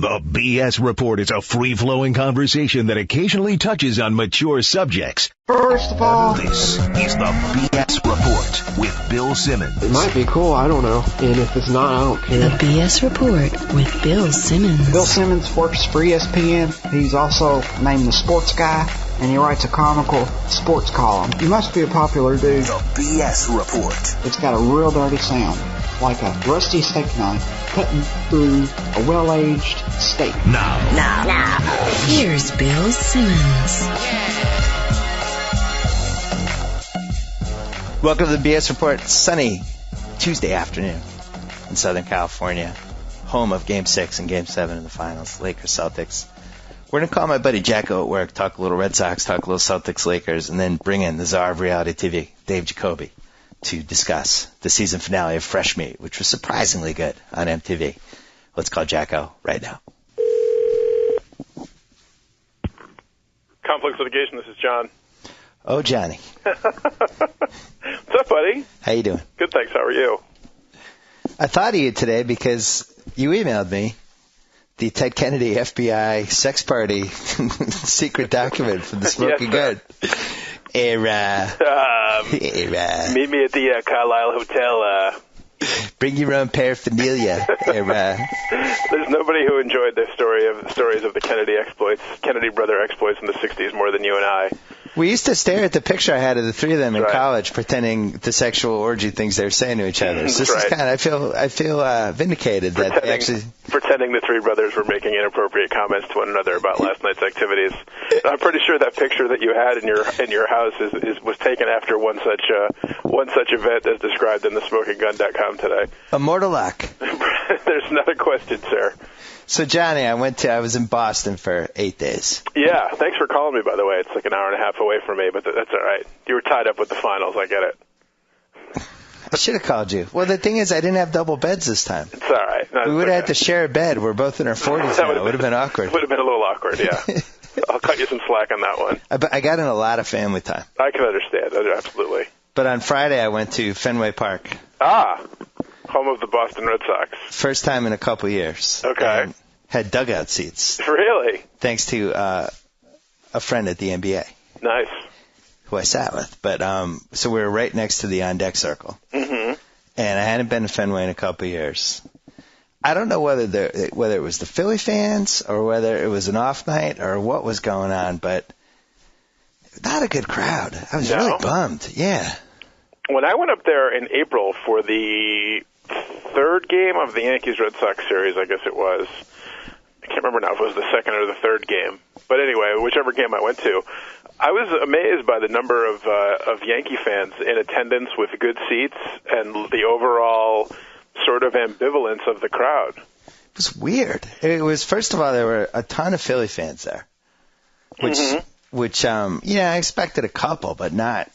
The BS Report is a free-flowing conversation that occasionally touches on mature subjects. First of all, This is the BS Report with Bill Simmons. it might be cool, I don't know. And if it's not, I don't The care. BS Report with Bill Simmons. Bill Simmons works for ESPN. He's also named the sports guy, and he writes a comical sports column. He must be a popular dude. The BS Report. It's got a real dirty sound, like a rusty steak knife cutting through a well-aged steak. Now. Here's Bill Simmons. Welcome to the BS Report. Sunny Tuesday afternoon in Southern California, home of Game 6 and Game 7 in the finals, Lakers-Celtics. We're going to call my buddy JackO at work, talk a little Red Sox, talk a little Celtics-Lakers, and then bring in the czar of reality TV, Dave Jacoby, to discuss the season finale of Fresh Meat, which was surprisingly good on MTV. Let's call JackO right now. Complex Litigation, this is John. Oh, Johnny. What's up, buddy? How you doing? Good, thanks. How are you? I thought of you today because you emailed me the Ted Kennedy FBI sex party secret document from the Smoking Yes, Gun. Era. Meet me at the Carlisle Hotel. Bring your own paraphernalia. Era. There's nobody who enjoyed the stories of the Kennedy brother exploits in the 60s more than you and I. We used to stare at the picture I had of the three of them in Right. college, pretending the sexual orgy things they were saying to each other. So this Right. is kind of, I feel vindicated that they actually. Pretending the three brothers were making inappropriate comments to one another about last night's activities. I'm pretty sure that picture that you had in your house was taken after one such event as described in the SmokingGun.com today. Immortal luck. There's not a question, sir. So Johnny, I was in Boston for 8 days. Yeah, thanks for calling me, by the way. It's like an hour and a half away from me, but that's all right. You were tied up with the finals. I get it. I should have called you. Well, the thing is, I didn't have double beds this time. It's all right. No, We would it's have had to okay. share a bed. We're both in our 40s That now. It would have been awkward. Would have been a little awkward, yeah. I'll cut you some slack on that one. I got in a lot of family time. I can understand. Absolutely. But on Friday, I went to Fenway Park. Home of the Boston Red Sox. First time in a couple years. Okay. And had dugout seats, Really? thanks to a friend at the NBA Nice. who I sat with. But so we were right next to the on-deck circle. Mm-hmm. And I hadn't been to Fenway in a couple years. I don't know whether it was the Philly fans or whether it was an off night or what was going on, but not a good crowd. I was No? really bummed. Yeah. When I went up there in April for the third game of the Yankees-Red Sox series, I guess it was. I can't remember now if it was the second or the third game. But anyway, whichever game I went to, I was amazed by the number of Yankee fans in attendance with good seats and the overall sort of ambivalence of the crowd. It was weird. It was, first of all, there were a ton of Philly fans there, which I expected a couple, but not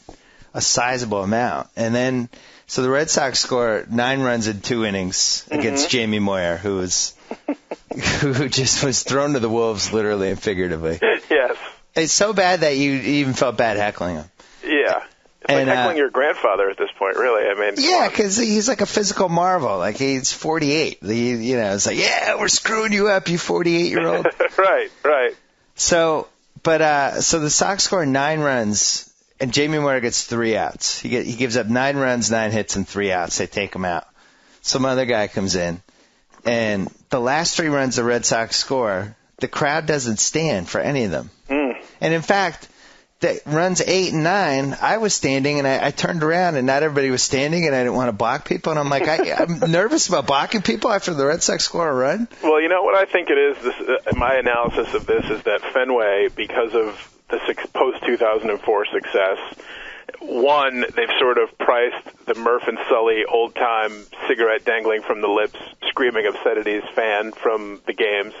a sizable amount. And then, so the Red Sox score 9 runs in 2 innings against Jamie Moyer, who just was thrown to the wolves, literally and figuratively. Yes. It's so bad that you even felt bad heckling him. Yeah. It's like heckling your grandfather at this point, really. I mean, Yeah, because he's like a physical marvel. Like, he's 48. It's like, yeah, we're screwing you up, you 48-year-old. Right. So the Sox score 9 runs, and Jamie Moyer gets 3 outs. He gives up 9 runs, 9 hits, and 3 outs. They take him out. Some other guy comes in, and the last 3 runs the Red Sox score, the crowd doesn't stand for any of them. And in fact, the runs 8 and 9, I was standing, and I turned around, and not everybody was standing, and I didn't want to block people. And I'm like, I'm nervous about blocking people after the Red Sox score a run. Well, you know what I think it is? My analysis of this is that Fenway, because of the post-2004 success, one, they've sort of priced the Murph and Sully old-time cigarette dangling from the lips, screaming obscenities fan from the games,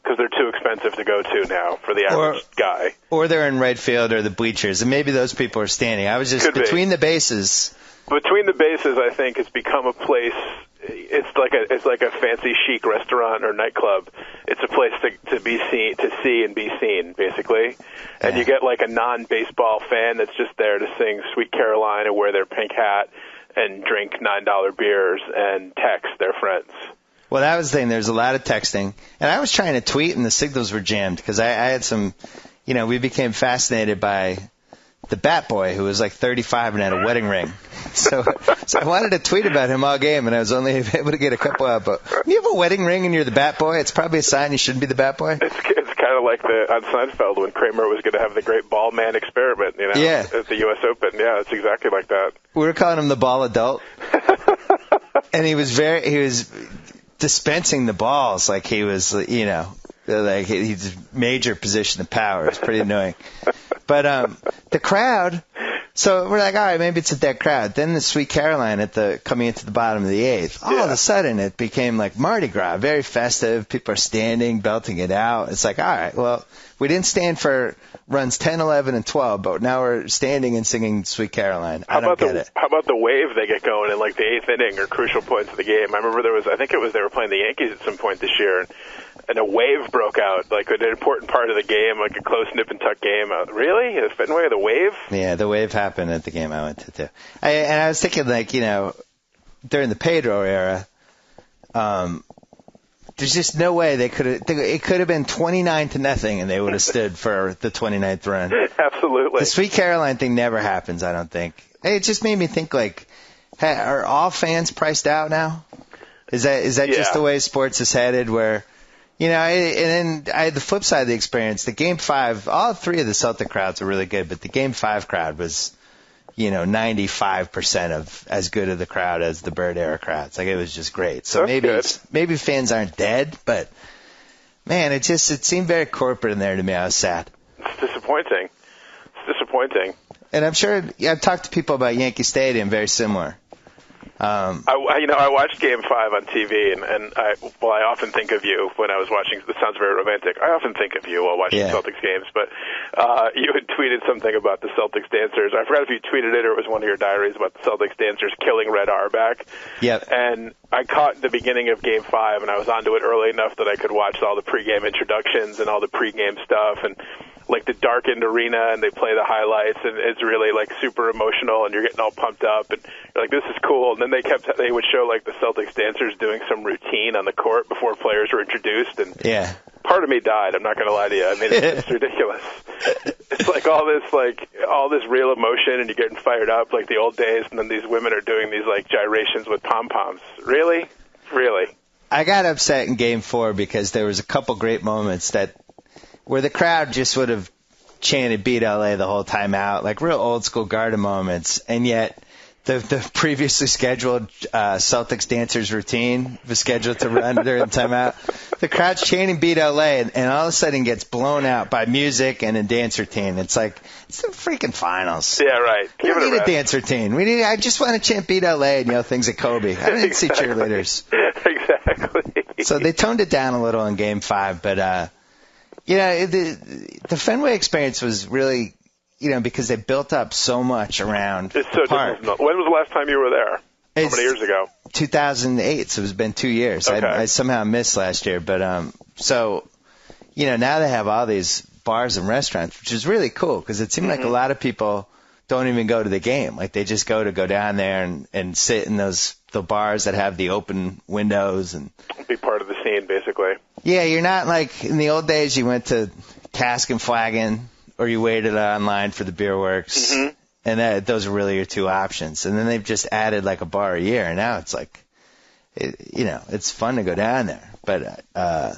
because they're too expensive to go to now for the average guy. Or they're in right field or the bleachers, and maybe those people are standing. I was just between the bases. Between the bases, I think it's become a place. It's like a fancy chic restaurant or nightclub. It's a place to see and be seen, basically. And you get like a non-baseball fan that's just there to sing "Sweet Caroline" and wear their pink hat and drink $9 beers and text their friends. Well, that was the thing. There's a lot of texting. And I was trying to tweet, and the signals were jammed because I had some, we became fascinated by the Bat Boy, who was like 35 and had a wedding ring. So I wanted to tweet about him all game, and I was only able to get a couple out. But when you have a wedding ring and you're the Bat Boy, it's probably a sign you shouldn't be the Bat Boy. It's kind of like on Seinfeld when Kramer was going to have the great ball man experiment, Yeah. At the U.S. Open. Yeah, it's exactly like that. We were calling him the ball adult. And he was dispensing the balls like he was, like he's major position of power. It's pretty annoying. But the crowd, so we're like, all right, maybe it's a dead crowd. Then the Sweet Caroline coming into the bottom of the eighth. All of a sudden, it became like Mardi Gras, very festive. People are standing, belting it out. It's like, all right, well, we didn't stand for runs 10, 11, and 12, but now we're standing and singing Sweet Caroline. I don't get it. How about the wave they get going in like the eighth inning or crucial points of the game? I remember they were playing the Yankees at some point this year, and a wave broke out, like an important part of the game, like a close nip and tuck game. Really? The Fenway, the wave? Yeah, the wave happened at the game I went to, too. And I was thinking, like, during the Pedro era, there's just no way it could have been 29-0, and they would have stood for the 29th run. Absolutely. The Sweet Caroline thing never happens, I don't think. It just made me think, like, hey, are all fans priced out now? Is that just the way sports is headed, where, and then I had the flip side of the experience. The Game 5, all three of the Celtic crowds were really good, but the Game 5 crowd was, 95% of as good of the crowd as the Bird era crowds. Like, it was just great. So maybe fans aren't dead, but man, it seemed very corporate in there to me. I was sad. It's disappointing. And I'm sure I've talked to people about Yankee Stadium, very similar. I watched Game 5 on TV, and I often think of you when I was watching. This sounds very romantic. I often think of you while watching Celtics games, but you had tweeted something about the Celtics dancers. I forgot if you tweeted it or it was one of your diaries about the Celtics dancers killing Red Auerbach. Yep. And I caught the beginning of Game 5, and I was onto it early enough that I could watch all the pregame introductions and all the pregame stuff, and like the darkened arena, and they play the highlights, and it's really like super emotional, and you're getting all pumped up, and you're like, this is cool. And then they would show like the Celtics dancers doing some routine on the court before players were introduced, and part of me died. I'm not going to lie to you. I mean, it's ridiculous. It's like all this real emotion, and you're getting fired up like the old days, and then these women are doing these like gyrations with pom poms. Really? I got upset in Game 4 because there was a couple great moments where the crowd just would have chanted "Beat LA" the whole time out, like real old school Garden moments, and yet the previously scheduled Celtics dancers routine was scheduled to run during the timeout. The crowd's chanting "Beat LA," and all of a sudden gets blown out by music and a dance routine. It's like, it's the freaking finals. Yeah, right. We don't need a dance routine. I just want to chant "Beat LA" and yell things at Kobe. I didn't see cheerleaders. Exactly. So they toned it down a little in Game 5, but the Fenway experience was really, because they built up so much around the park. When was the last time you were there? How many years ago? 2008, so it's been 2 years. Okay. I somehow missed last year, but now they have all these bars and restaurants, which is really cool because it seemed like a lot of people don't even go to the game. Like, they just go down there and sit in the bars that have the open windows and be part of the scene, basically. Yeah, you're not like in the old days. You went to Cask and Flagon, or you waited online for the Beer Works, and those are really your two options. And then they've just added like a bar a year, and now it's like, it's fun to go down there. But I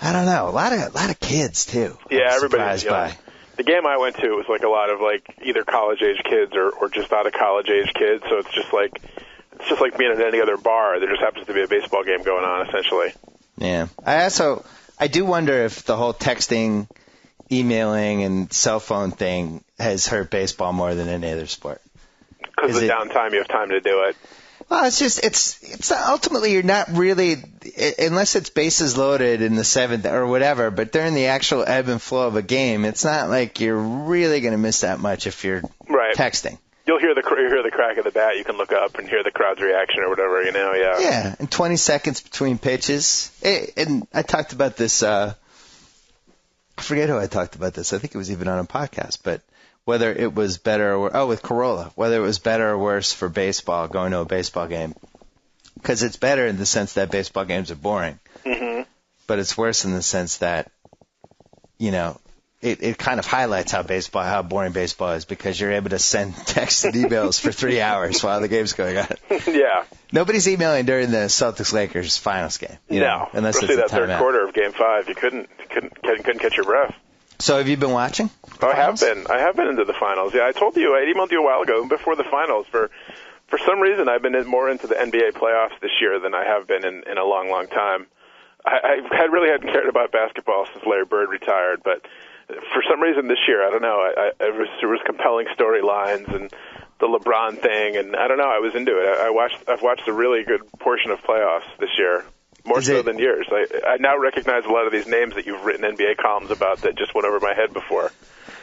don't know, a lot of kids too. Yeah, everybody's young. The game I went to was like a lot of like either college age kids or just out of college age kids. So it's just like being at any other bar. There just happens to be a baseball game going on, essentially. Yeah. I do wonder if the whole texting, emailing, and cell phone thing has hurt baseball more than any other sport. Because of the downtime, you have time to do it. Well, it's ultimately you're not really, unless it's bases loaded in the seventh or whatever, but during the actual ebb and flow of a game, it's not like you're really going to miss that much if you're texting. You'll hear the crack of the bat. You can look up and hear the crowd's reaction or whatever, yeah. Yeah, and 20 seconds between pitches. And I talked about this, I forget who I talked about this. I think it was even on a podcast, but whether it was better or with Corolla, whether it was better or worse for baseball, going to a baseball game, because it's better in the sense that baseball games are boring. Mm-hmm. But it's worse in the sense that, it kind of highlights how boring baseball is because you're able to send texts and emails for 3 hours while the game's going on. Yeah. Nobody's emailing during the Celtics-Lakers finals game. No, unless especially it's that a third timeout. quarter of Game 5. You couldn't catch your breath. So have you been watching? I have been into the finals. Yeah, I told you, I emailed you a while ago before the finals. For some reason, I've been more into the NBA playoffs this year than I have been in a long, long time. I really hadn't cared about basketball since Larry Bird retired, but for some reason this year, I don't know, there was compelling storylines and the LeBron thing, and I don't know, I was into it. I've watched a really good portion of playoffs this year, more so than years. I now recognize a lot of these names that you've written NBA columns about that just went over my head before.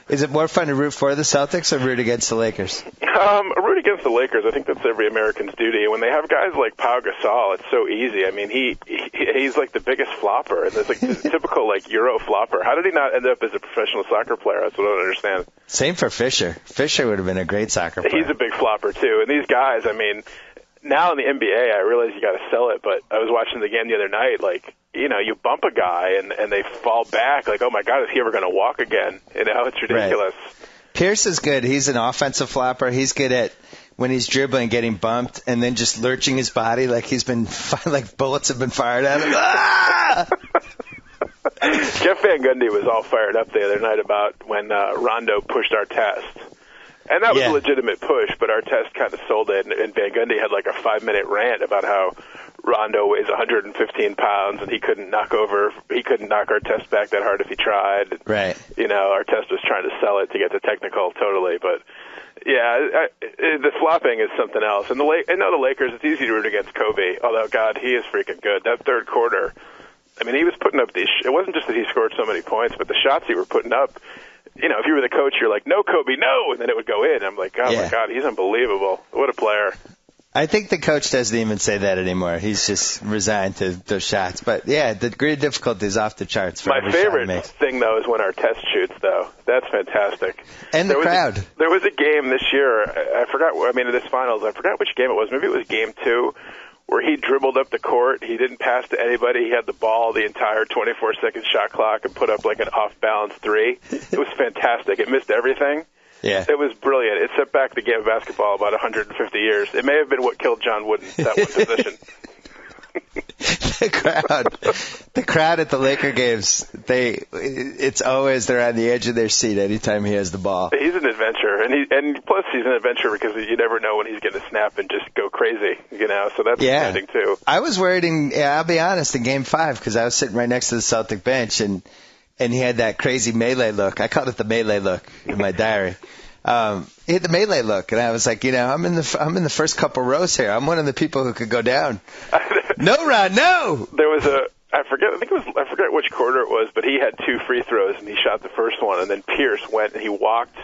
Is it more fun to root for the Celtics or root against the Lakers? Root against the Lakers. I think that's every American's duty. When they have guys like Pau Gasol, it's so easy. I mean, he's like the biggest flopper, and it's like the typical like Euro flopper. How did he not end up as a professional soccer player? That's what I don't understand. Same for Fisher. Fisher would have been a great soccer player. He's a big flopper too. And these guys, I mean, now in the NBA, I realize you got to sell it. But I was watching the game the other night, like. You bump a guy and they fall back like, oh my God, is he ever going to walk again? It's ridiculous. Right. Pierce is good. He's an offensive flopper. He's good at when he's dribbling, getting bumped, and then just lurching his body like he's been like bullets have been fired at him. Ah! Jeff Van Gundy was all fired up the other night about when Rondo pushed Artest. And that was a legitimate push, but Artest kind of sold it, and Van Gundy had like a 5-minute rant about how Rondo weighs 115 pounds and he couldn't knock Artest back that hard if he tried. Right. Artest was trying to sell it to get the technical totally, but yeah, the flopping is something else. And the Lakers, it's easy to root against Kobe, although God, he is freaking good. That third quarter, I mean, he was putting up it wasn't just that he scored so many points, but the shots he were putting up, if you were the coach, you're like, no, Kobe, no, and then it would go in. I'm like, oh my God, he's unbelievable. What a player. I think the coach doesn't even say that anymore. He's just resigned to those shots. But, yeah, the degree of difficulty is off the charts for every shot he makes. My favorite thing, though, is when Artest shoots, though. That's fantastic. And the crowd. There was a game this year, I forgot, in this finals, I forgot which game it was. Maybe it was game 2, where he dribbled up the court. He didn't pass to anybody. He had the ball the entire 24-second shot clock and put up like an off-balance 3. It was fantastic. It missed everything. Yeah. It was brilliant. It set back the game of basketball about 150 years. It may have been what killed John Wooden, that one position. The crowd at the Laker games, it's always they're on the edge of their seat anytime he has the ball. He's an adventure, and plus he's an adventure because you never know when he's going to snap and just go crazy, so that's exciting too. I was worried, I'll be honest, in Game 5 because I was sitting right next to the Celtic bench, and he had that crazy melee look. I called it the melee look in my diary. He had the melee look, and I was like, I'm in the first couple rows here. I'm one of the people who could go down. No, Ron, no. There was I forget which quarter it was, but he had 2 free throws and he shot the first one, and then Pierce went and he walked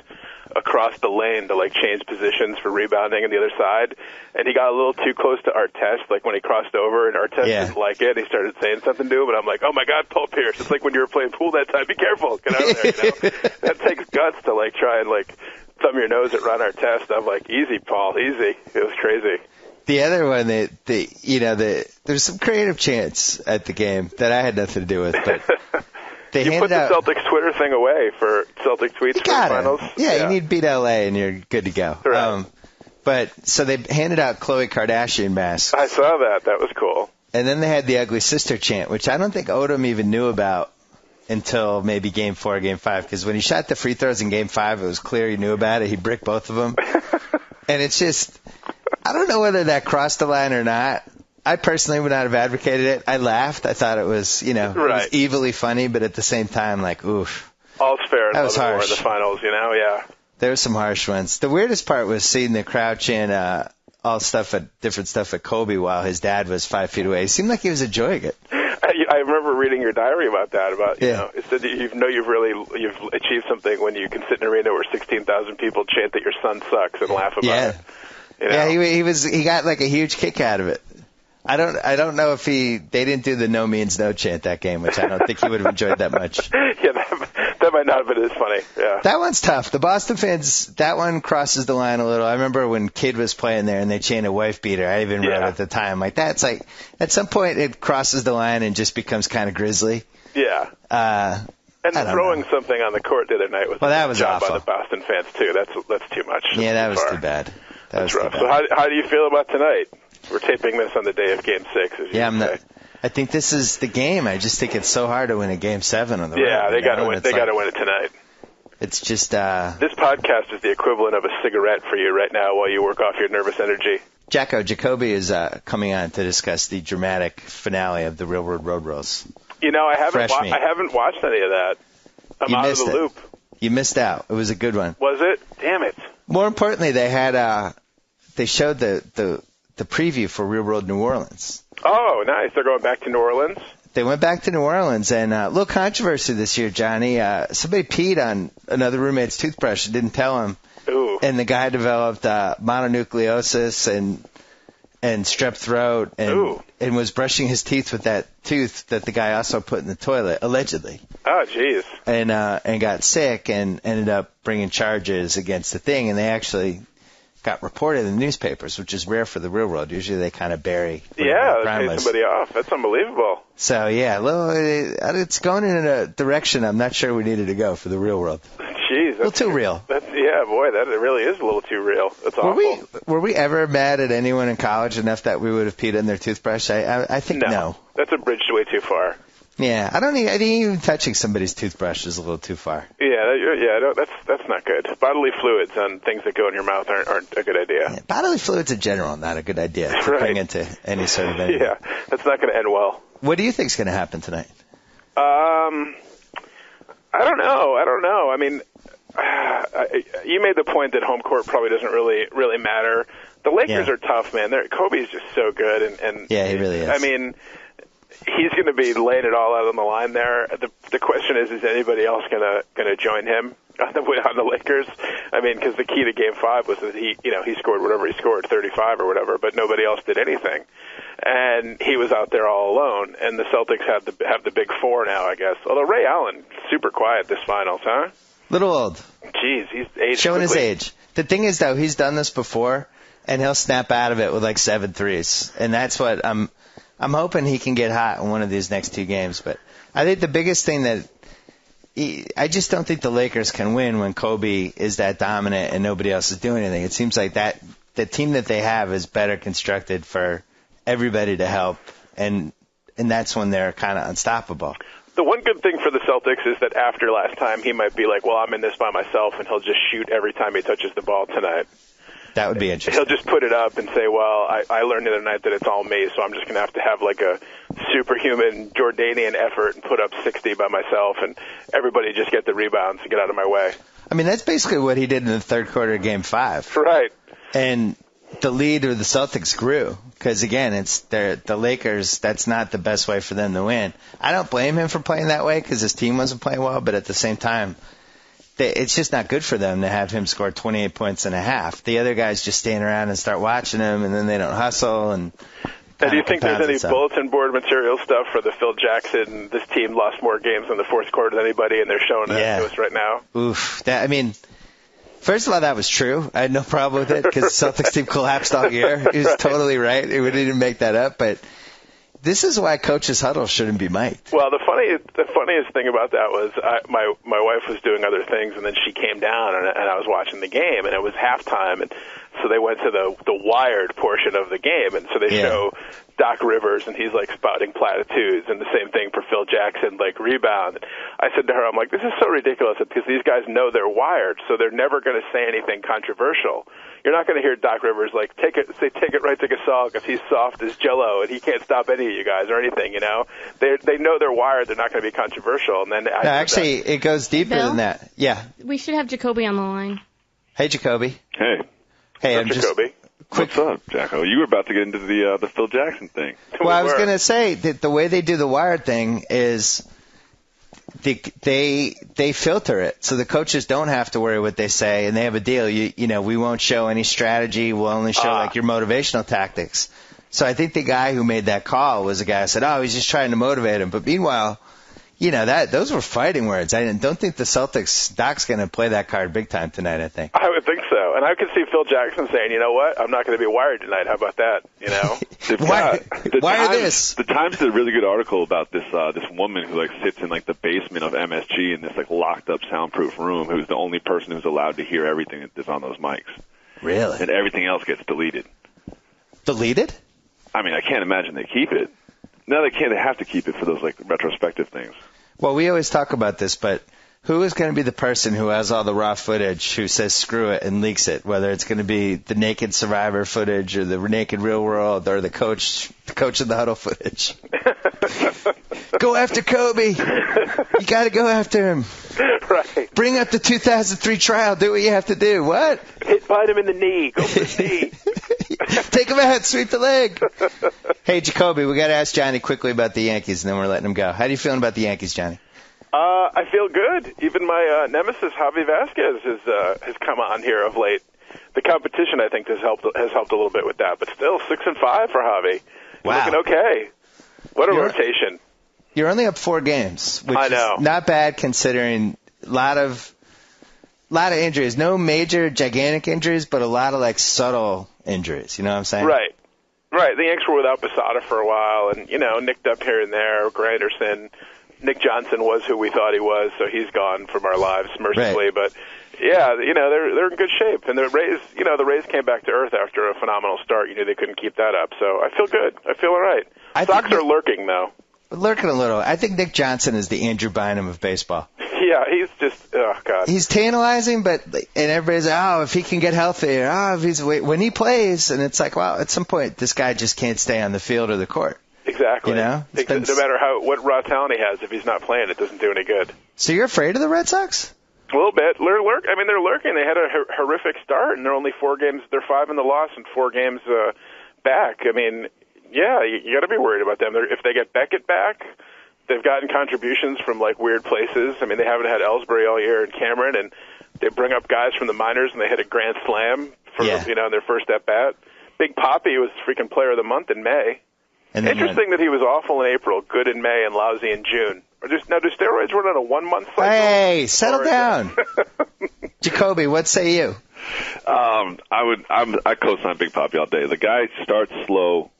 across the lane to like change positions for rebounding on the other side, and he got a little too close to Artest, like when he crossed over, and Artest didn't like it. He started saying something to him, and I'm like, oh my God, Paul Pierce! It's like when you were playing pool that time. Be careful, get out of there. That takes guts to like try and like thumb your nose at Ron Artest. I'm like, easy, Paul, easy. It was crazy. The other one, there's some creative chants at the game that I had nothing to do with, but. You put the Celtics Twitter thing away for Celtic tweets for the finals? Yeah, you need to beat LA and you're good to go. Right. But so they handed out Khloe Kardashian masks. I saw that. That was cool. And then they had the ugly sister chant, which I don't think Odom even knew about until maybe Game 4 or Game 5. Because when he shot the free throws in Game 5, it was clear he knew about it. He bricked both of them. And it's just, I don't know whether that crossed the line or not. I personally would not have advocated it. I laughed. I thought it was, it was evilly funny, but at the same time, like, oof. All's fair in love and war in the finals, yeah. There were some harsh ones. The weirdest part was seeing the crowd chant different stuff at Kobe while his dad was 5 feet away. It seemed like he was enjoying it. I remember reading your diary about that. It said that you've achieved something when you can sit in an arena where 16,000 people chant that your son sucks and laugh about it. Yeah, he got like a huge kick out of it. I don't know if they didn't do the no means no chant that game, which I don't think he would have enjoyed that much. Yeah, that might not have been as funny. Yeah. That one's tough. The Boston fans, that one crosses the line a little. I remember when Kidd was playing there and they chanted wife beater. I even wrote at the time, like, that's like, at some point it crosses the line and just becomes kind of grisly. Yeah. And throwing something on the court the other night was that was job awful by the Boston fans too. That's too much. Yeah, that was too bad. That's rough. So how do you feel about tonight? We're taping this on the day of Game 6. I think this is the game. I just think it's so hard to win a Game 7 on the road. Yeah, they got to win. They got to win it tonight. It's just this podcast is the equivalent of a cigarette for you right now while you work off your nervous energy. JackO, Jacoby is coming on to discuss the dramatic finale of the Real World Road Rules. You know, I haven't watched any of that. I'm out of the loop. You missed out. It was a good one. Was it? Damn it. More importantly, they had they showed the preview for Real World New Orleans. Oh, nice. They're going back to New Orleans? They went back to New Orleans, and a little controversy this year, Johnny. Somebody peed on another roommate's toothbrush and didn't tell him. Ooh. And the guy developed mononucleosis and strep throat and was brushing his teeth with that tooth that the guy also put in the toilet, allegedly. Oh, jeez. And got sick and ended up bringing charges against the thing, and they actually got reported in the newspapers, which is rare for the real world. Usually they kind of bury. Yeah, they pay somebody off. That's unbelievable. So, yeah, it's going in a direction I'm not sure we needed to go for the real world. Jeez. A little too real. Yeah, boy, that really is a little too real. That's awful. Were we ever mad at anyone in college enough that we would have peed in their toothbrush? I think no. That's a bridge way too far. Yeah, I think even touching somebody's toothbrush is a little too far. Yeah, that's not good. Bodily fluids on things that go in your mouth aren't a good idea. Yeah, bodily fluids in general, not a good idea to bring into any sort of anything. Yeah, that's not going to end well. What do you think is going to happen tonight? I don't know. I mean, you made the point that home court probably doesn't really matter. The Lakers are tough, man. Kobe's just so good, and yeah, he really is. I mean, he's going to be laying it all out on the line there. The question is anybody else going to join him on the Lakers? I mean, because the key to Game 5 was that he scored whatever he scored, 35 or whatever, but nobody else did anything, and he was out there all alone. And the Celtics have the big four now, I guess. Although Ray Allen super quiet this finals, huh? Little old. Jeez, he's aged showing quickly. his age. The thing is, though, he's done this before, and he'll snap out of it with like 7 threes, and that's what I'm hoping he can get hot in one of these next 2 games. But I think the biggest thing I just don't think the Lakers can win when Kobe is that dominant and nobody else is doing anything. It seems like that the team that they have is better constructed for everybody to help, and that's when they're kind of unstoppable. The one good thing for the Celtics is that after last time, he might be like, well, I'm in this by myself, and he'll just shoot every time he touches the ball tonight. That would be interesting. He'll just put it up and say, well, I learned the other night that it's all me, so I'm just going to have like a superhuman Jordanian effort and put up 60 by myself, and everybody just get the rebounds and get out of my way. I mean, that's basically what he did in the third quarter of Game 5. Right. And the lead of the Celtics grew because, again, it's the Lakers. That's not the best way for them to win. I don't blame him for playing that way because his team wasn't playing well, but at the same time, it's just not good for them to have him score 28 points and a half. The other guys just stand around and start watching him, and then they don't hustle. And do you think there's any bulletin board material stuff for the Phil Jackson, this team lost more games in the fourth quarter than anybody, and they're showing that to us right now? Oof. First of all, that was true. I had no problem with it because the Celtics team collapsed all year. He was totally right. We didn't make that up, but this is why coaches' huddle shouldn't be mic'd. Well, the funniest thing about that was my wife was doing other things, and then she came down, and I was watching the game, and it was halftime, and so they went to the wired portion of the game, and so they show Doc Rivers, and he's like spouting platitudes, and the same thing for Phil Jackson, like rebound. And I said to her, I'm like, this is so ridiculous because these guys know they're wired, so they're never going to say anything controversial. You're not going to hear Doc Rivers like take it right to Gasol because he's soft as Jello and he can't stop any of you guys or anything. You know, they know they're wired. They're not going to be controversial. And then actually, it goes deeper than that. Yeah, we should have Jacoby on the line. Hey, Jacoby. Hey, I'm Jacoby. What's up, JackO? You were about to get into the Phil Jackson thing. Well, I was going to say that the way they do the wired thing is they filter it, so the coaches don't have to worry what they say, and they have a deal. You know, we won't show any strategy. We'll only show like your motivational tactics. So I think the guy who made that call was a guy who said, "Oh, he's just trying to motivate him." But meanwhile, You know, those were fighting words. I don't think the Celtics, Doc's going to play that card big time tonight, I think. I would think so. And I could see Phil Jackson saying, you know what, I'm not going to be wired tonight. How about that? You know? Wire this. The Times did a really good article about this woman who like sits in like the basement of MSG in this like locked up soundproof room, who's the only person who's allowed to hear everything that's on those mics. Really? And everything else gets deleted. Deleted? I mean, I can't imagine they keep it. No, they can't. They have to keep it for those like retrospective things. Well, we always talk about this, but who is going to be the person who has all the raw footage who says screw it and leaks it, whether it's going to be the naked Survivor footage or the naked Real World or the coach of the huddle footage? Go after Kobe. You got to go after him. Right. Bring up the 2003 trial. Do what you have to do. What? Bite him in the knee. Go for the knee. Take him out. Sweep the leg. Hey, Jacoby, we got to ask Johnny quickly about the Yankees, and then we're letting him go. How do you feeling about the Yankees, Johnny? I feel good. Even my nemesis, Javi Vasquez, has come on here of late. The competition, I think, has helped a little bit with that. But still, 6-5 for Javi. He's looking okay. What a rotation. You're only up 4 games, which I know. is not bad considering a lot of injuries. No major, gigantic injuries, but a lot of, like, subtle injuries. You know what I'm saying? Right. The Yanks were without Posada for a while and, you know, nicked up here and there. Granderson. Nick Johnson was who we thought he was, so he's gone from our lives mercifully. Right. But, yeah, you know, they're in good shape. And the Rays came back to earth after a phenomenal start. You knew they couldn't keep that up. So I feel good. I feel all right. Sox are lurking, though. Lurking a little. I think Nick Johnson is the Andrew Bynum of baseball. Yeah, he's just, oh, God. He's tantalizing, and everybody's like, oh, if he can get healthy, when he plays, and it's like, wow, at some point, this guy just can't stay on the field or the court. Exactly. You know? No matter what raw talent he has, if he's not playing, it doesn't do any good. So you're afraid of the Red Sox? A little bit. They're lurking. They had a horrific start, and they're only 4 games. They're 5 in the loss and 4 games back. I mean, yeah, you got to be worried about them. If they get Beckett back, they've gotten contributions from like weird places. I mean, they haven't had Ellsbury all year and Cameron, and they bring up guys from the minors, and they hit a grand slam for in their first at bat. Big Papi was freaking player of the month in May. Interesting that he was awful in April, good in May, and lousy in June. Do steroids run on a 1-month cycle? Hey, settle down. Jacoby, what say you? I co-sign Big Papi all day. The guy starts slow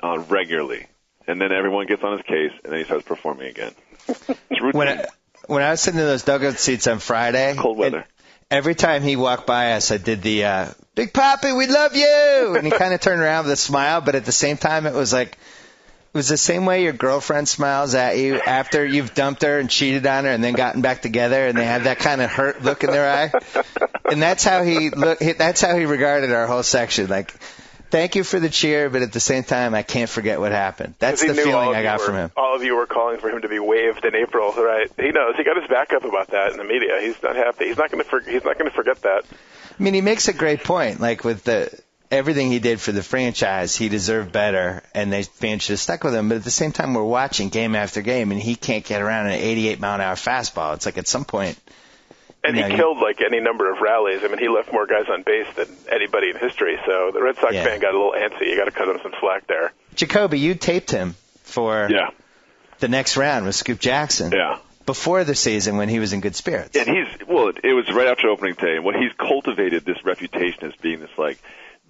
regularly, and then everyone gets on his case, and then he starts performing again. It's routine. When I was sitting in those dugout seats on Friday, cold weather. Every time he walked by us, I did the Big Papi, we love you, and he kind of turned around with a smile, but at the same time, it was the same way your girlfriend smiles at you after you've dumped her and cheated on her and then gotten back together, and they have that kind of hurt look in their eye. And that's how he regarded our whole section. Like, thank you for the cheer, but at the same time, I can't forget what happened. That's the feeling I got from him. All of you were calling for him to be waived in April, right? He knows. He got his back up about that in the media. He's not happy. He's not going to forget that. I mean, he makes a great point. Like, with everything he did for the franchise, he deserved better, and the fans should have stuck with him. But at the same time, we're watching game after game, and he can't get around an 88-mile-an-hour fastball. It's like at some point. And he killed like any number of rallies. I mean, he left more guys on base than anybody in history. So the Red Sox fan got a little antsy. You got to cut him some slack there. Jacoby, you taped him for the next round with Scoop Jackson. Yeah. Before the season when he was in good spirits. And it was right after opening day. And what he's cultivated this reputation as being this like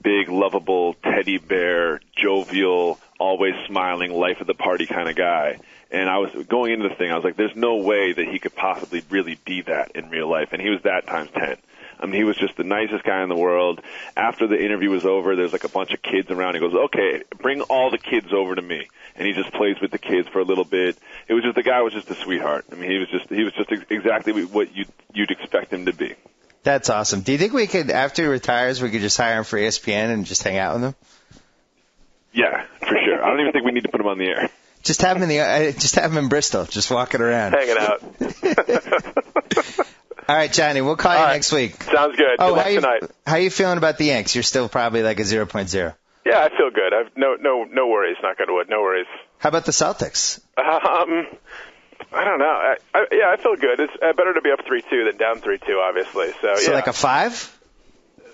big, lovable, teddy bear, jovial, always smiling, life of the party kind of guy. And I was going into the thing, I was like, there's no way that he could possibly really be that in real life. And he was that times 10. I mean, he was just the nicest guy in the world. After the interview was over, there's like a bunch of kids around. He goes, okay, bring all the kids over to me. And he just plays with the kids for a little bit. It was just, the guy was just a sweetheart. I mean, he was just exactly what you'd expect him to be. That's awesome. Do you think we could, after he retires, we could just hire him for ESPN and just hang out with him? Yeah, for sure. I don't even think we need to put him on the air. Just have him in Bristol, just walking around. Hanging out. All right, Johnny, we'll call you next week. Sounds good. Good luck tonight. How you feeling about the Yanks? You're still probably like a 0.0. Yeah, I feel good. I've no worries, knock on wood, no worries. How about the Celtics? I don't know. I feel good. It's better to be up 3-2 than down 3-2, obviously. So like a 5?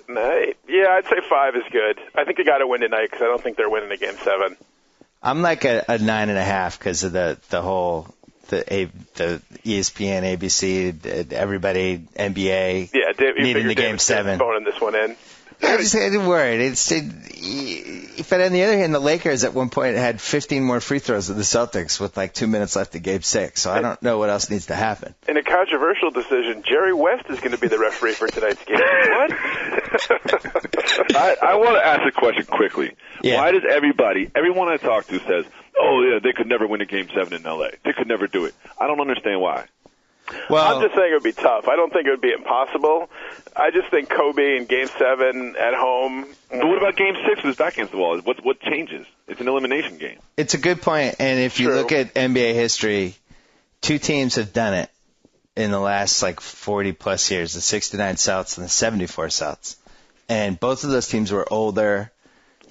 Yeah, I'd say 5 is good. I think you got to win tonight because I don't think they're winning a Game 7. I'm like a 9.5 because of the whole the ESPN, ABC, everybody, NBA. Yeah, Dave, needing the Game 7. Phoning this one in. I just had to worry. But on the other hand, the Lakers at one point had 15 more free throws than the Celtics with like 2 minutes left in Game 6. So I don't know what else needs to happen. In a controversial decision, Jerry West is going to be the referee for tonight's game. What? I want to ask a question quickly. Yeah. Why does everyone I talk to says, oh, yeah, they could never win a Game 7 in L.A. They could never do it. I don't understand why. Well, I'm just saying it would be tough. I don't think it would be impossible. I just think Kobe in Game 7 at home. But what about Game 6 with his back against the wall? What changes? It's an elimination game. it's a good point. And if you True. look at NBA history, 2 teams have done it in the last like 40-plus years, the 69 Celtics and the 74 Celtics. And both of those teams were older,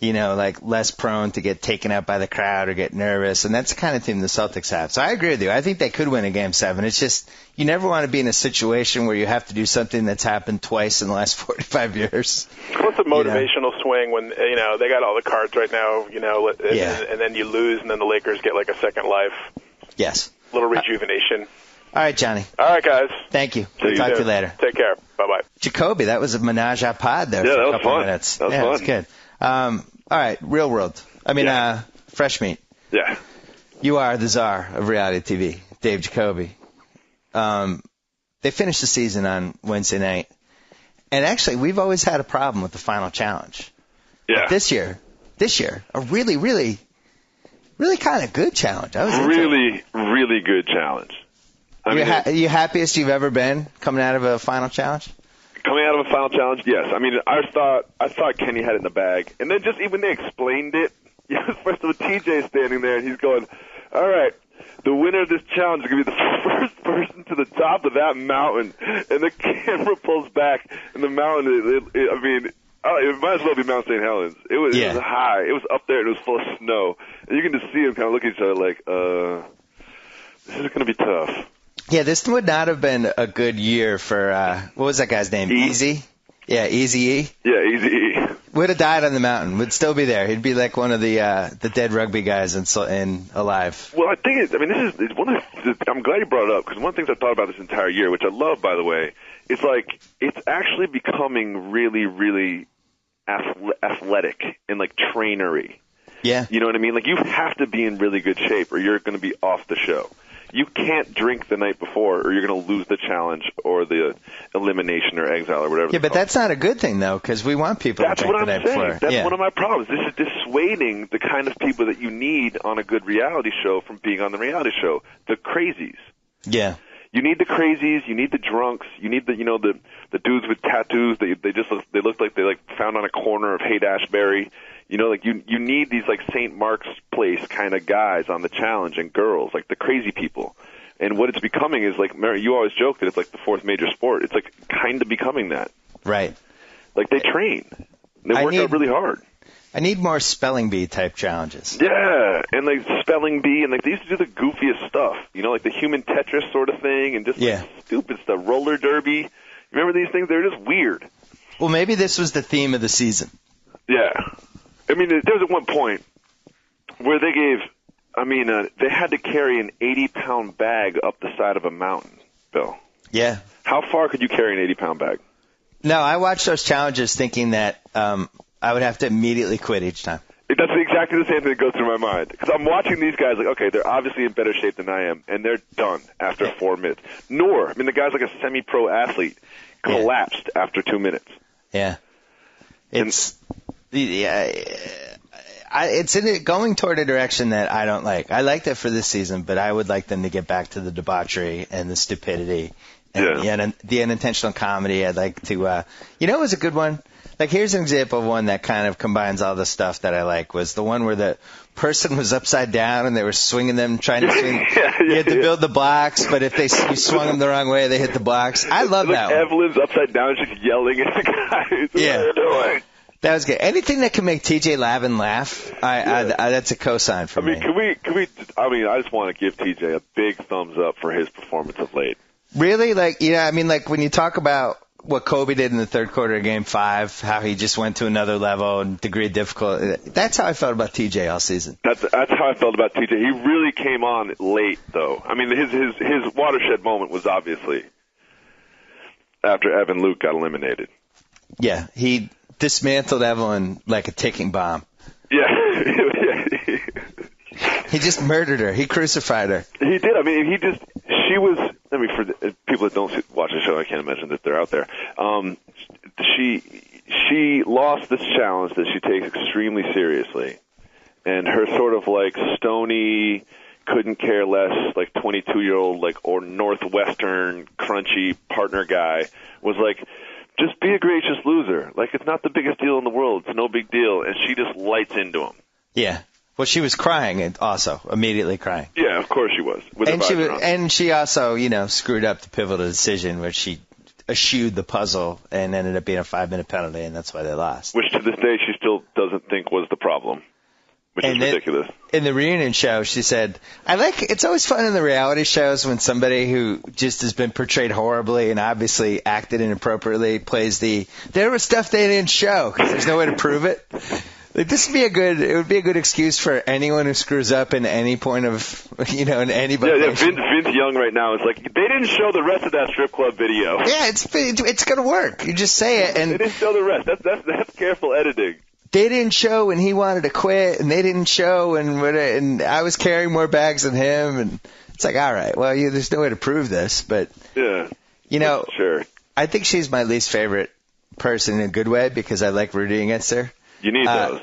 like less prone to get taken out by the crowd or get nervous. And that's the kind of team the Celtics have. So I agree with you. I think they could win a Game 7. It's just you never want to be in a situation where you have to do something that's happened twice in the last 45 years. What's a motivational swing when, they got all the cards right now, and then you lose, and then the Lakers get like a second life, Yes. little rejuvenation. All right, Johnny. All right, guys. Thank you. See Talk to you soon. later. Take care. Bye-bye. Jacoby, that was a menage a pod there Yeah, for that a was couple fun. minutes. That was It was fun. good. All right, real world. Fresh meat. Yeah. You are the czar of reality TV, Dave Jacoby. They finished the season on Wednesday night. And actually, we've always had a problem with the final challenge. Yeah. This year, a really, really, really kind of good challenge. I was into it. Really, really good challenge. You happiest you've ever been coming out of a final challenge? Coming out of a final challenge, yes. I thought Kenny had it in the bag. And then just even they explained it, first of all, TJ standing there, and he's going, all right, the winner of this challenge is going to be the first person to the top of that mountain. And the camera pulls back, and the mountain, it might as well be Mount St. Helens. It was high. It was up there, and it was full of snow. And you can just see them kind of look at each other like, this is going to be tough. Yeah, this would not have been a good year for, what was that guy's name? Easy? Yeah, Easy E. Yeah, Easy. Would have died on the mountain. Would still be there. He'd be like one of the dead rugby guys in alive. Well, I think this is one of the, I'm glad you brought it up, because one of the things I've thought about this entire year, which I love, by the way, is like it's actually becoming really, really athletic and like trainery. Yeah. You know what I mean? Like you have to be in really good shape or you're going to be off the show. You can't drink the night before or you're going to lose the challenge or the elimination or exile or whatever. Yeah, but that's not a good thing, though, because we want people to drink the night before. That's what I'm saying. That's one of my problems. This is dissuading the kind of people that you need on a good reality show from being on the reality show. The crazies. Yeah. You need the crazies. You need the drunks. You need the dudes with tattoos. They look like they found on a corner of Haight-Ashbury. You need these like St. Mark's Place kind of guys on the challenge and girls, like the crazy people. And what it's becoming is like, Mary, you always joke that it's like the fourth major sport. It's like kind of becoming that. Right. Like they train. They work out really hard. I need more spelling bee type challenges. Yeah, and like spelling bee, and like they used to do the goofiest stuff, like the human Tetris sort of thing, and just like stupid stuff. Roller derby. Remember these things? They're just weird. Well, maybe this was the theme of the season. Yeah. There was at one point where they they had to carry an 80-pound bag up the side of a mountain, Bill. Yeah. How far could you carry an 80-pound bag? No, I watched those challenges thinking that I would have to immediately quit each time. That's exactly the same thing that goes through my mind. Because I'm watching these guys like, okay, they're obviously in better shape than I am, and they're done after 4 minutes. The guy's like a semi-pro athlete, collapsed after 2 minutes. Yeah. It's going toward a direction that I don't like. I liked it for this season, but I would like them to get back to the debauchery and the stupidity and the unintentional comedy. I'd like to, it was a good one. Like, here's an example of one that kind of combines all the stuff that I like, was the one where the person was upside down and they were swinging them, trying to swing. You had to build the blocks, but if you swung them the wrong way, they hit the blocks. I love that one. Evelyn's upside down, just yelling at the guys. Yeah. What are you doing? That was good. Anything that can make TJ Lavin laugh, that's a cosign for me. Can we? I just want to give TJ a big thumbs up for his performance of late. Really? Like when you talk about what Kobe did in the third quarter of Game 5, how he just went to another level and degree of difficulty. That's how I felt about TJ all season. That's how I felt about TJ. He really came on late, though. I mean, his watershed moment was obviously after Evan Luke got eliminated. Yeah, he dismantled Evelyn like a ticking bomb. Yeah. He just murdered her. He crucified her. He did. I mean, she was, I mean, for the people that don't watch the show, I can't imagine that they're out there. She lost this challenge that she takes extremely seriously. And her sort of like stony, couldn't care less, like 22-year-old, like, or Northwestern crunchy partner guy was like, just be a gracious loser. Like, it's not the biggest deal in the world. It's no big deal. And she just lights into him. Yeah. Well, she was crying and also immediately crying. Yeah, of course she was. And she also, screwed up the pivotal decision where she eschewed the puzzle and ended up being a 5-minute penalty, and that's why they lost. Which to this day she still doesn't think was the problem, which is ridiculous. In the reunion show, she said, it's always fun in the reality shows when somebody who just has been portrayed horribly and obviously acted inappropriately plays there was stuff they didn't show because there's no way to prove it. Like, it would be a good excuse for anyone who screws up in any point of, in anybody. Yeah, Vince Young right now is like, they didn't show the rest of that strip club video. Yeah, it's gonna work. You just say it, and they didn't show the rest. That's careful editing. They didn't show when he wanted to quit, and they didn't show and I was carrying more bags than him, and it's like, all right, well, there's no way to prove this, but yeah, sure. I think she's my least favorite person in a good way because I like rooting against her. You need those.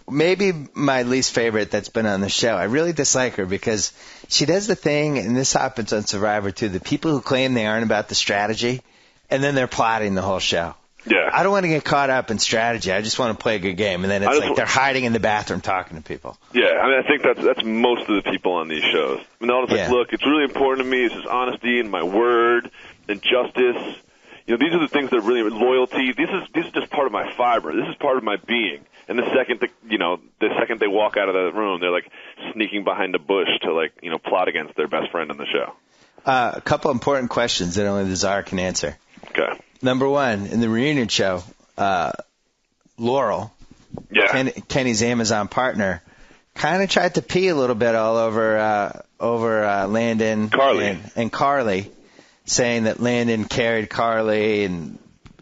Maybe my least favorite that's been on the show. I really dislike her because she does the thing, and this happens on Survivor too, the people who claim they aren't about the strategy, and then they're plotting the whole show. Yeah. I don't want to get caught up in strategy. I just want to play a good game, and then it's like they're hiding in the bathroom talking to people. Yeah, I mean, I think that's most of the people on these shows. I mean, they're like, look, it's really important to me. It's just honesty and my word and justice. These are the things that really loyalty. This is just part of my fiber. This is part of my being. And the second they walk out of that room, they're like sneaking behind a bush to plot against their best friend on the show. A couple important questions that only the czar can answer. Okay. Number one, in the reunion show, Laurel, Kenny's Amazon partner, kind of tried to pee a little bit all over Landon and Carly, saying that Landon carried Carly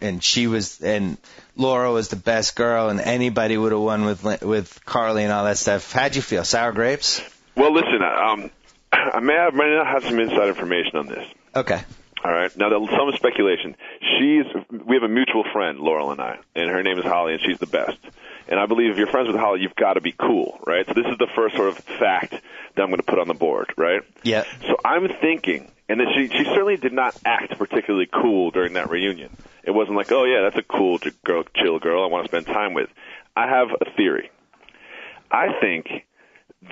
and she was and Laura was the best girl and anybody would have won with Carly and all that stuff. How'd you feel? Sour grapes? Well, listen, I may not have some inside information on this. Okay. All right. Now, there's some speculation. We have a mutual friend, Laurel and I, and her name is Holly, and she's the best. And I believe if you're friends with Holly, you've got to be cool, right? So this is the first sort of fact that I'm going to put on the board, right? Yeah. So I'm thinking, and then she certainly did not act particularly cool during that reunion. It wasn't like, oh, yeah, that's a cool girl, chill girl I want to spend time with. I have a theory. I think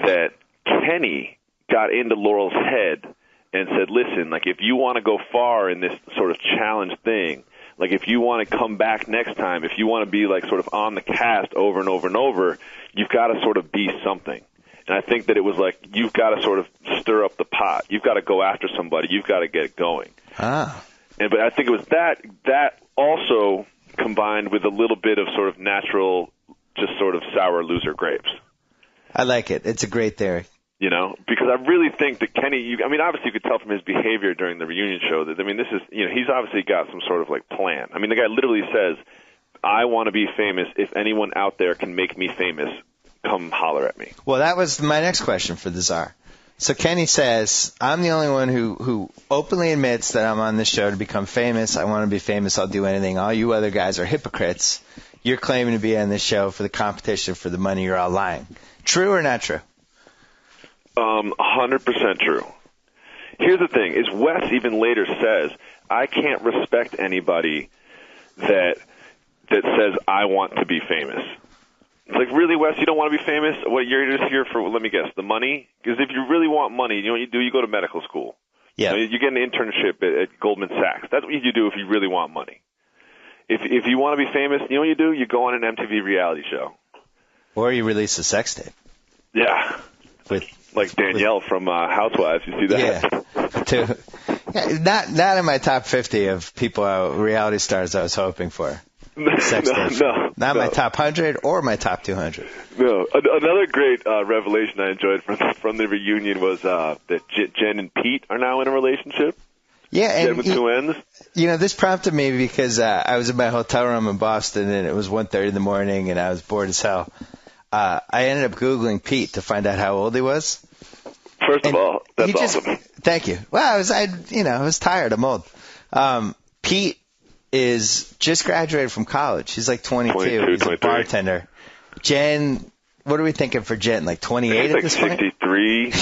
that Kenny got into Laurel's head and said, listen, like, if you want to go far in this sort of challenge thing, like, if you want to come back next time, if you want to be, like, sort of on the cast over and over and over, you've got to sort of be something. And I think that it was like, you've got to sort of stir up the pot. You've got to go after somebody. You've got to get it going. But I think it was that also combined with a little bit of sort of natural, just sort of sour loser grapes. I like it. It's a great theory. Because I really think that Kenny, obviously you could tell from his behavior during the reunion show that, this is, he's obviously got some sort of like plan. I mean, the guy literally says, I want to be famous. If anyone out there can make me famous, come holler at me. Well, that was my next question for the czar. So Kenny says, I'm the only one who openly admits that I'm on this show to become famous. I want to be famous. I'll do anything. All you other guys are hypocrites. You're claiming to be on this show for the competition, for the money. You're all lying. True or not true? 100% true. Here's the thing, is Wes even later says, I can't respect anybody that says I want to be famous. It's like, really, Wes, you don't want to be famous? What, you're just here for, let me guess, the money? Because if you really want money, you know what you do? You go to medical school. Yeah. You get an internship at Goldman Sachs. That's what you do if you really want money. If you want to be famous, you know what you do? You go on an MTV reality show. Or you release a sex tape. Yeah. Like Danielle from Housewives. You see that? Not in my top 50 of people, reality stars I was hoping for. Not my top 100 or my top 200. No. Another great revelation I enjoyed from the reunion was that Jen and Pete are now in a relationship. Yeah, and with two ends. This prompted me because I was in my hotel room in Boston and it was 1:30 in the morning and I was bored as hell. I ended up Googling Pete to find out how old he was. First of all, that's awesome. Thank you. Well, I was tired. I'm old. Pete is just graduated from college. He's like 22. He's a bartender. Jen, what are we thinking for Jen? Like 28 at this point? 63.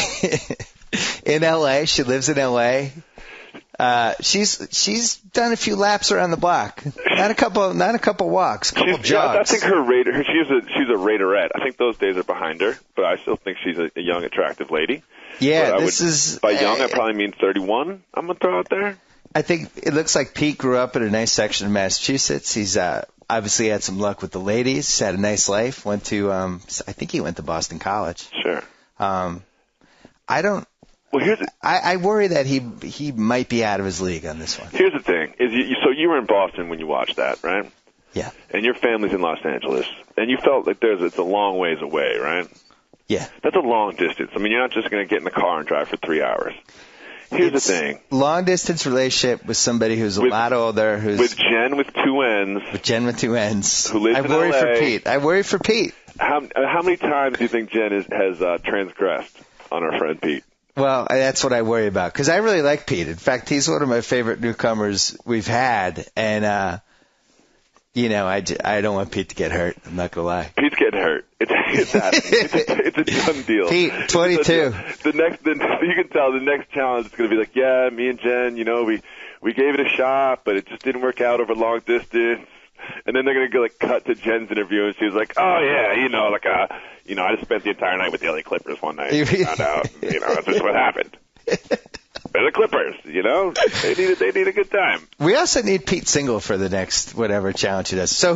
In L.A. She lives in L.A. She's done a few laps around the block. Not a couple walks, a couple jogs. Yeah, I think she's a Raiderette. I think those days are behind her, but I still think she's a young, attractive lady. Yeah, by young I probably mean 31. I'm gonna throw out there. I think it looks like Pete grew up in a nice section of Massachusetts. He's obviously had some luck with the ladies. He's had a nice life. Went to I think he went to Boston College. Sure. I don't. Well, I worry that he might be out of his league on this one. Here's the thing: so you were in Boston when you watched that, right? Yeah. And your family's in Los Angeles, and you felt like it's a long ways away, right? Yeah. That's a long distance. I mean, you're not just going to get in the car and drive for 3 hours. Here's the thing: long distance relationship with somebody who's a lot older, with Jen with two ends. With Jen with two ends. Who lives in LA. I worry for Pete. How many times do you think Jen has transgressed on our friend Pete? Well, that's what I worry about because I really like Pete. In fact, he's one of my favorite newcomers we've had, and I don't want Pete to get hurt. I'm not gonna lie. Pete's getting hurt. It's a done deal. Pete, 22. You can tell the next challenge is gonna be like, yeah, me and Jen, we gave it a shot, but it just didn't work out over long distance. And then they're gonna go cut to Jen's interview, and she's like, "Oh yeah, I just spent the entire night with the LA Clippers one night. Found out, that's just what happened. They're the Clippers, they need a good time." We also need Pete single for the next whatever challenge he does. So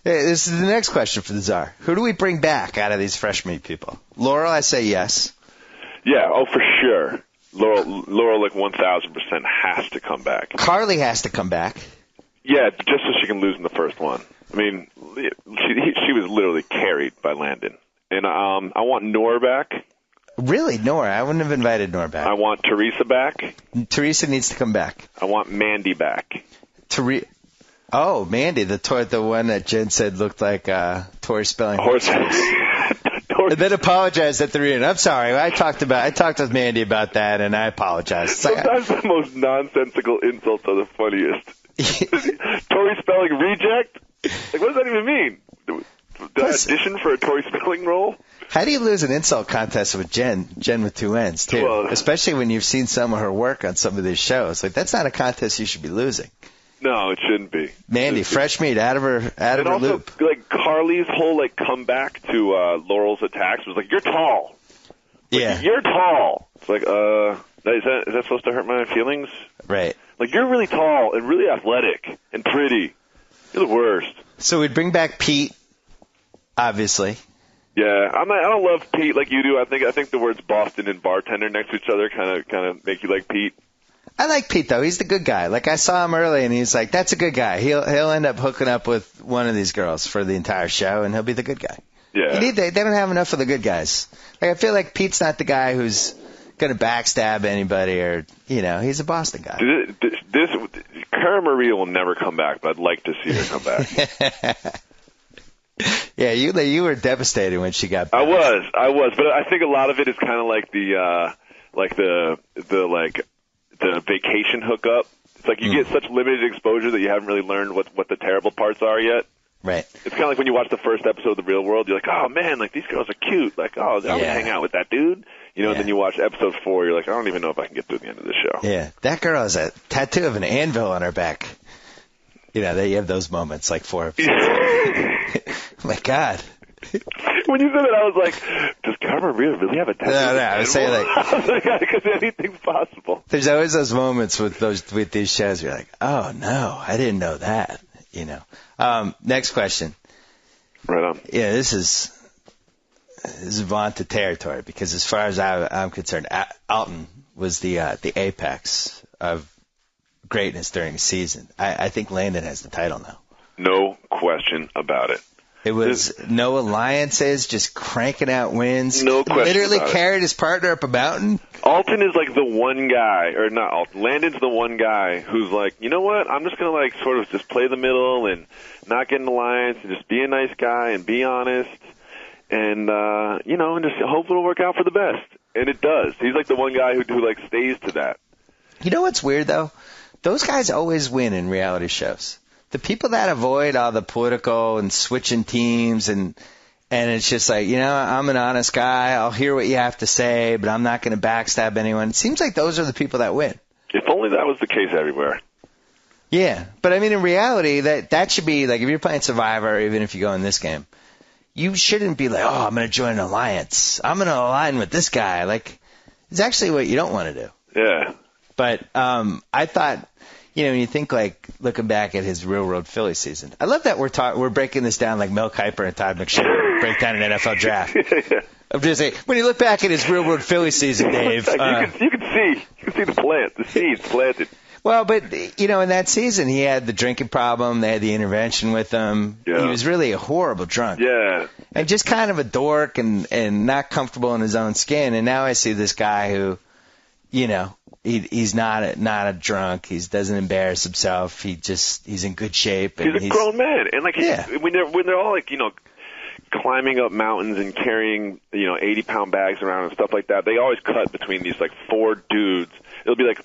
this is the next question for the Czar. Who do we bring back out of these fresh meat people? Laurel, I say yes. Yeah, for sure. Laurel, like 1,000% has to come back. Carly has to come back. Yeah, just so she can lose in the first one. I mean, she was literally carried by Landon. And I want Nora back. Really, Nora? I wouldn't have invited Nora back. I want Teresa back. Teresa needs to come back. I want Mandy back. Oh, Mandy, the one that Jen said looked like Tori Spelling. Horse. And then apologized at the reunion. I'm sorry. I talked with Mandy about that, and I apologized. Sometimes the most nonsensical insults are the funniest. Tori Spelling reject? Like, what does that even mean? Did I audition for a Tori Spelling role? How do you lose an insult contest with Jen with two ends, too? Well, especially when you've seen some of her work on some of these shows. Like, that's not a contest you should be losing. No, it shouldn't be. Mandy, fresh meat out of her loop. Also, like, Carly's whole, comeback to Laurel's attacks was like, you're tall. Yeah. You're tall. It's like, is that supposed to hurt my feelings? Right. Like, you're really tall and really athletic and pretty. You're the worst. So we'd bring back Pete, obviously. Yeah, I don't love Pete like you do. I think the words Boston and bartender next to each other kind of make you like Pete. I like Pete though. He's the good guy. Like I saw him early, and he's like, "That's a good guy. He'll end up hooking up with one of these girls for the entire show, and he'll be the good guy." Yeah. They don't have enough of the good guys. Like I feel like Pete's not the guy who's gonna backstab anybody, or he's a Boston guy. This Cara Maria will never come back, but I'd like to see her come back. Yeah, you were devastated when she got back. I was, but I think a lot of it is kind of like the vacation hookup. It's like you get such limited exposure that you haven't really learned what the terrible parts are yet. Right. It's kind of like when you watch the first episode of The Real World, you're like, oh man, like these girls are cute. Like, oh, I would hang out with that dude. And then you watch episode 4, you're like, I don't even know if I can get through the end of the show. Yeah, that girl has a tattoo of an anvil on her back. You have those moments like 4 episodes. My God. When you said it, I was like, does Cara Maria really have a tattoo? No, I was saying because anything's possible. There's always those moments with these shows. You're like, oh no, I didn't know that. Next question. Right on. Yeah, this is vaunted territory because as far as I'm concerned, Alton was the apex of greatness during the season. I think Landon has the title now. No question about it. It was no alliances, just cranking out wins. No question Literally about it. carried his partner up a mountain. Alton is like the one guy, or not Alton, Landon's the one guy who's like, you know what, I'm just going to like sort of just play the middle and not get an alliance and just be a nice guy and be honest and, and just hope it'll work out for the best. And it does. He's like the one guy who like stays to that. You know what's weird, though? Those guys always win in reality shows. The people that avoid all the political and switching teams and it's just like, I'm an honest guy. I'll hear what you have to say, but I'm not going to backstab anyone. It seems like those are the people that win. If only that was the case everywhere. Yeah, but I mean, in reality, that should be like if you're playing Survivor, even if you go in this game, you shouldn't be like, oh, I'm going to join an alliance. I'm going to align with this guy. Like, it's actually what you don't want to do. Yeah. But I thought, when you think like looking back at his Real Road Philly season, I love that we're breaking this down like Mel Kiper and Todd McShay break down an NFL draft. I'm just saying, when you look back at his Real Road Philly season, Dave, you can see the seeds planted. Well, but in that season he had the drinking problem. They had the intervention with him. Yeah. He was really a horrible drunk. Yeah. And just kind of a dork and not comfortable in his own skin. And now I see this guy who, he's not a drunk. He doesn't embarrass himself. He's in good shape. And he's a grown man. And like yeah. when they're all like, climbing up mountains and carrying, 80-pound bags around and stuff like that, they always cut between these like four dudes. It'll be like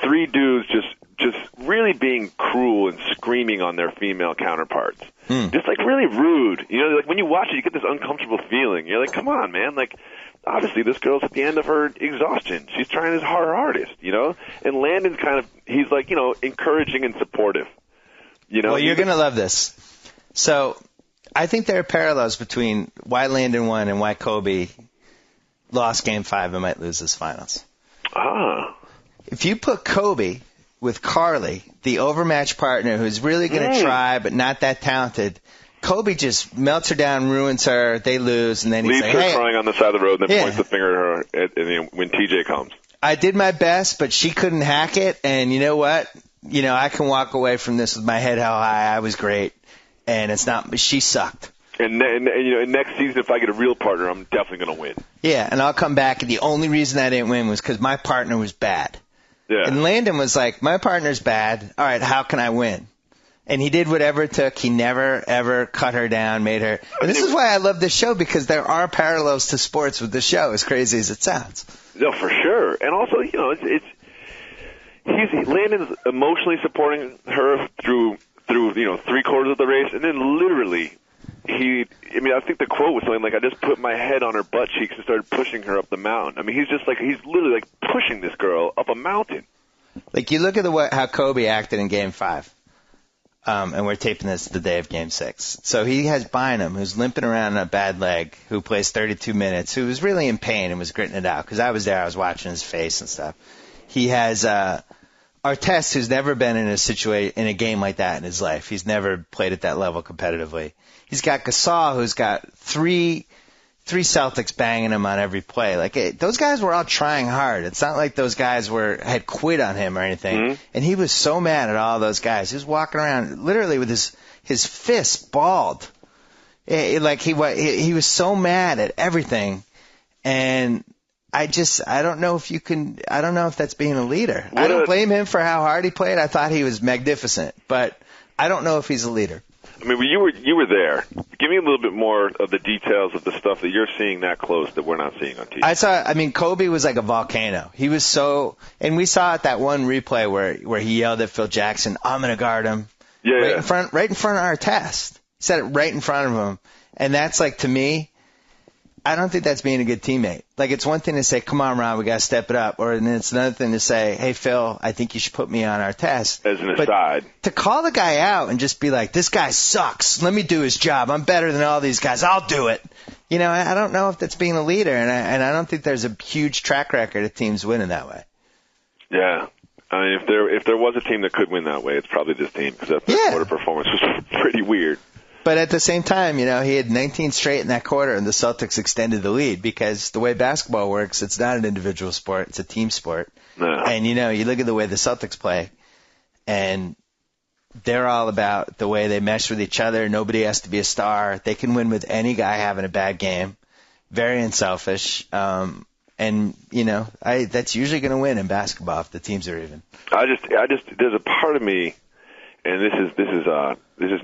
three dudes just really being cruel and screaming on their female counterparts. Just like really rude. Like when you watch it, you get this uncomfortable feeling. You're like, come on, man. Like, obviously this girl's at the end of her exhaustion. She's trying his hardest, And Landon's kind of, he's like, encouraging and supportive. Well, you're going to love this. So I think there are parallels between why Landon won and why Kobe lost Game 5 and might lose his finals. Ah. If you put Kobe with Carly, the overmatched partner who's really going to try but not that talented, Kobe just melts her down, ruins her, they lose, and then he's leaves like, her hey, crying on the side of the road and then yeah. points the finger at her when TJ comes. I did my best, but she couldn't hack it, and you know what? I can walk away from this with my head held high. I was great, and she sucked. And next season, if I get a real partner, I'm definitely going to win. Yeah, and I'll come back, and the only reason I didn't win was because my partner was bad. Yeah. And Landon was like, my partner's bad. All right, how can I win? And he did whatever it took. He never, ever cut her down, made her. And this is why I love this show, because there are parallels to sports with the show, as crazy as it sounds. No, for sure. And also, Landon's emotionally supporting her through 3/4 of the race, and then literally I think the quote was something like, I just put my head on her butt cheeks and started pushing her up the mountain. I mean, he's literally like pushing this girl up a mountain. Like, you look at how Kobe acted in Game 5. And we're taping this the day of Game 6. So he has Bynum, who's limping around on a bad leg, who plays 32 minutes, who was really in pain and was gritting it out. Because I was there, I was watching his face and stuff. He has Artest, who's never been in a game like that in his life. He's never played at that level competitively. He's got Gasol, who's got three Celtics banging him on every play. Like, those guys were all trying hard. It's not like those guys had quit on him or anything. Mm-hmm. And he was so mad at all those guys. He was walking around literally with his fist balled. He was so mad at everything. And I don't know if that's being a leader. I don't blame him for how hard he played. I thought he was magnificent, but I don't know if he's a leader. I mean, you were there. Give me a little bit more of the details of the stuff that you're seeing that close that we're not seeing on TV. Kobe was like a volcano. He was and we saw it that one replay where he yelled at Phil Jackson, I'm going to guard him. Yeah. Right in front of our test. He said it right in front of him. And that's like, to me, I don't think that's being a good teammate. Like, it's one thing to say, come on, Ron, we got to step it up. Or then it's another thing to say, hey, Phil, I think you should put me on our test. As an aside. But to call the guy out and just be like, this guy sucks. Let me do his job. I'm better than all these guys. I'll do it. I don't know if that's being a leader. And I don't think there's a huge track record of teams winning that way. Yeah. I mean, if there was a team that could win that way, it's probably this team, because that third quarter performance was pretty weird. But at the same time, he had 19 straight in that quarter, and the Celtics extended the lead because the way basketball works, it's not an individual sport. It's a team sport. No. And, you look at the way the Celtics play, and they're all about the way they mesh with each other. Nobody has to be a star. They can win with any guy having a bad game. Very unselfish. And, that's usually going to win in basketball if the teams are even. I just, there's a part of me, and this is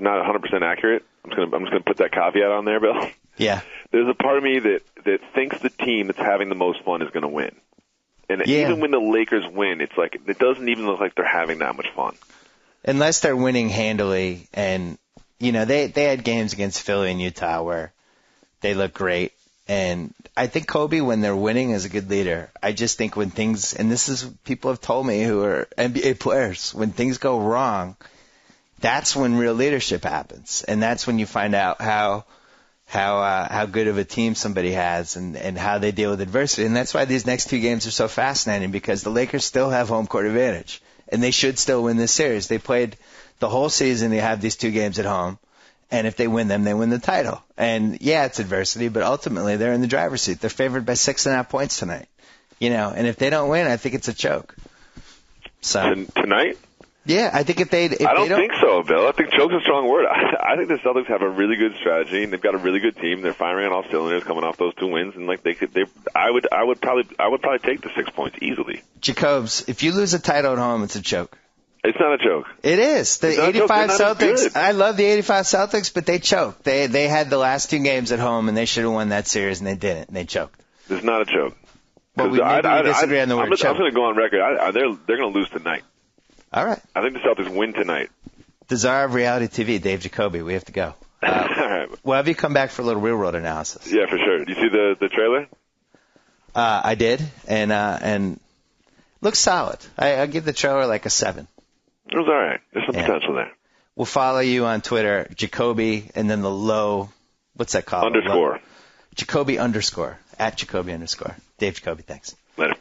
not 100% accurate. I'm just gonna put that caveat on there, Bill. Yeah. There's a part of me that thinks the team that's having the most fun is going to win. And even when the Lakers win, it's like, it doesn't even look like they're having that much fun. Unless they're winning handily, and they had games against Philly and Utah where they look great, and I think Kobe, when they're winning, is a good leader. I just think when things, and this is people have told me who are NBA players, when things go wrong, that's when real leadership happens, and that's when you find out how good of a team somebody has and how they deal with adversity, and that's why these next two games are so fascinating because the Lakers still have home court advantage. And they should still win this series. They played the whole season. They have these two games at home. And if they win them, they win the title. And, yeah, it's adversity, but ultimately they're in the driver's seat. They're favored by 6.5 points tonight. And if they don't win, I think it's a choke. So Tonight? Yeah, I think if I don't think so, Bill. I think choke's a strong word. I think the Celtics have a really good strategy, and they've got a really good team. They're firing on all cylinders coming off those two wins, and I would probably take the 6 points easily. Jacobs, if you lose a title at home, it's a choke. It's not a joke. It is. The 85 Celtics, I love the 85 Celtics, but they choked. They had the last two games at home, and they should have won that series, and they didn't, and they choked. It's not a joke. Well, we disagree on the word choke. I'm going to go on record. They're going to lose tonight. All right. I think the Celtics win tonight. The czar of reality TV, Dave Jacoby. We have to go. All right. Well, have you come back for a little real world analysis? Yeah, for sure. Do you see the trailer? I did, and looks solid. I give the trailer like a 7. It was all right. There's some potential there. We'll follow you on Twitter, Jacoby, and then the low, what's that called? Underscore. Jacoby underscore, at Jacoby underscore. Dave Jacoby, thanks. Later.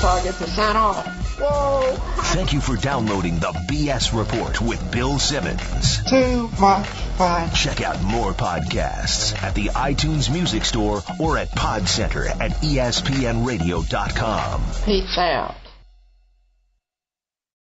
Target to sign off. Whoa! Thank you for downloading the BS Report with Bill Simmons. Too much fun. Check out more podcasts at the iTunes Music Store or at PodCenter at ESPNRadio.com. Peace out.